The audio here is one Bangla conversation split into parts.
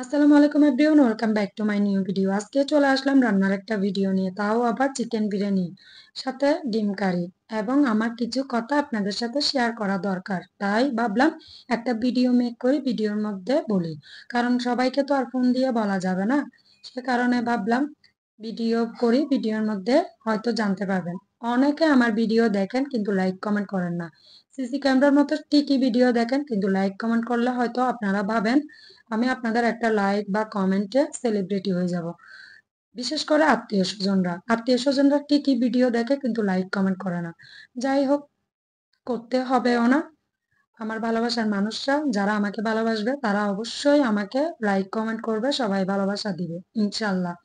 আসসালামু আলাইকুম everyone, welcome back to my new video. আজকে চলে আসলাম রান্নার একটা ভিডিও নিয়ে, তাও আবার চিকেন বিরিয়ানি সাথে ডিম কারি। এবং আমার কিছু কথা আপনাদের সাথে শেয়ার করা দরকার, তাই ভাবলাম একটা ভিডিও মেক করি, ভিডিওর মধ্যে বলি। কারণ সবাইকে তো আর ফোন দিয়ে বলা যাবে না, সে কারণে ভাবলাম ভিডিও করি, ভিডিওর মধ্যে হয়তো জানতে পারবেন। অনেকে আমার ভিডিও দেখেন কিন্তু লাইক কমেন্ট করেন না। সিসি ক্যামেরার মতো ঠিকই ভিডিও দেখেন, কিন্তু লাইক কমেন্ট করলে হয়তো আপনারা ভাবেন আমি আপনাদের একটা লাইক বা কমেন্টে সেলিব্রিটি হয়ে যাব। বিশেষ করে আত্মীয় স্বজনরা ঠিকই ভিডিও দেখে কিন্তু লাইক কমেন্ট করে না। যাই হোক, করতে হবেও না। আমার ভালোবাসার মানুষরা যারা আমাকে ভালোবাসবে তারা অবশ্যই আমাকে লাইক কমেন্ট করবে, সবাই ভালোবাসা দিবে ইনশাল্লাহ।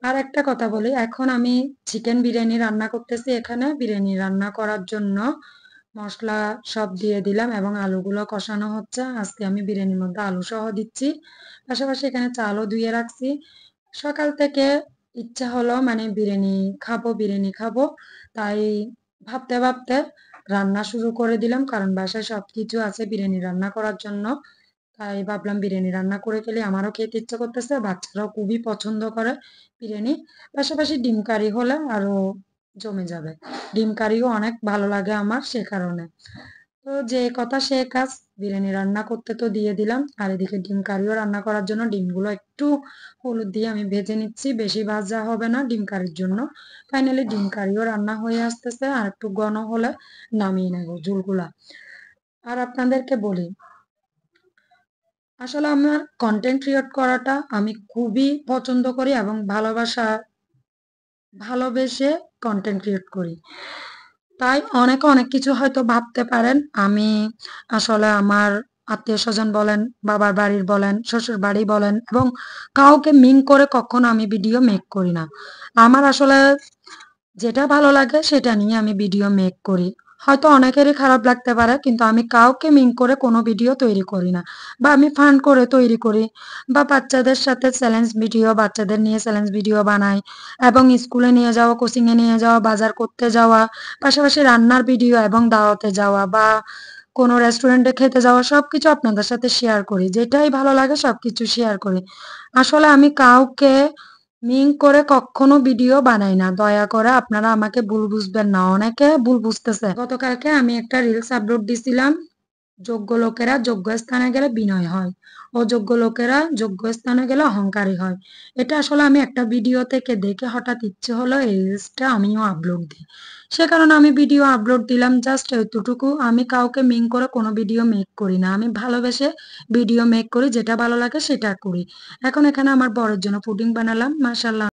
আর একটা কথা বলি, এখন আমি চিকেন বিরিয়ানি রান্না করতেছি। এখানে বিরিয়ানি রান্না করার জন্য মশলা সব দিয়ে দিলাম এবং আলুগুলো কষানো হচ্ছে। আজকে আমি বিরিয়ানির মধ্যে আলু সহ দিচ্ছি। পাশাপাশি এখানে চালও ধুয়ে রাখছি। সকাল থেকে ইচ্ছা হলো মানে বিরিয়ানি খাবো, তাই ভাবতে ভাবতে রান্না শুরু করে দিলাম। কারণ বাসায় সবকিছু আছে বিরিয়ানি রান্না করার জন্য, তাই ভাবলাম বিরিয়ানি রান্না করে ফেলি। আমারও খেতে ইচ্ছে করতেছে, বাচ্চারাও খুবই পছন্দ করে বিরিয়ানি। পাশাপাশি ডিম কারি হলে আরো জমে যাবে। ডিম কারিও অনেক ভালো লাগে আমার, সে কারণে। তো যে কথা সে কাজ, বিরিয়ানি রান্না করতে তো দিয়ে দিলাম, আর এদিকে ডিম কারিও রান্না করার জন্য ডিমগুলো একটু হলুদ দিয়ে আমি ভেজে নিচ্ছি। বেশি ভাজা হবে না ডিম কারির জন্য। ফাইনালি ডিম কারিও রান্না হয়ে আসতেছে, আর একটু ঘন হলে নামিয়ে নেব ঝুলগুলা। আর আপনাদেরকে বলি, আসলে আমার কন্টেন্ট ক্রিয়েট করাটা আমি খুবই পছন্দ করি এবং ভালোবেসে কন্টেন্ট ক্রিয়েট করি। তাই অনেকে অনেক কিছু হয়তো ভাবতে পারেন, আমি আসলে আমার আত্মীয় স্বজন বলেন, বাবার বাড়ির বলেন, শ্বশুর বাড়ি বলেন, এবং কাউকে মিন করে কখনো আমি ভিডিও মেক করি না। আমার আসলে যেটা ভালো লাগে সেটা নিয়ে আমি ভিডিও মেক করি। হয়তো অনেকেরই খারাপ লাগতে পারে, কিন্তু আমি কাউকে মিন করে কোনো ভিডিও তৈরি করি না। বা আমি ফান করে তৈরি করি, বা বাচ্চাদের সাথে চ্যালেঞ্জ ভিডিও, বাচ্চাদের নিয়ে চ্যালেঞ্জ ভিডিও বানাই। এবং স্কুলে নিয়ে যাওয়া, কোচিংয়ে নিয়ে যাওয়া, বাজার করতে যাওয়া, পাশাপাশি রান্নার ভিডিও এবং দাওয়াতে যাওয়া বা কোনো রেস্টুরেন্টে খেতে যাওয়া, সবকিছু আপনাদের সাথে শেয়ার করি। যেটাই ভালো লাগে সবকিছু শেয়ার করি। আসলে আমি কাউকে মিন করে কখনো ভিডিও বানাই না। দয়া করে আপনারা আমাকে ভুল বুঝবেন না, অনেকে ভুল বুঝতেছে। গতকালকে আমি একটা রিলস আপলোড দিছিলাম, যোগ্য লোকেরা যোগ্য স্থানে গেলে বিনয় হয়, অযোগ্য লোকেরা যোগ্য স্থানে গেলে অহংকারী হয়। এটা আসলে আমি একটা ভিডিও থেকে দেখে হঠাৎ ইচ্ছে হলো এই রিলসটা আমিও আপলোড দিই। সে কারণে আমি ভিডিও আপলোড দিলাম, জাস্ট এতটুকু। আমি কাউকে মিন করে কোনো ভিডিও মেক করি না, আমি ভালোবেসে ভিডিও মেক করি, যেটা ভালো লাগে সেটা করি। এখন এখানে আমার বরের জন্য পুডিং বানালাম, মাশাআল্লাহ।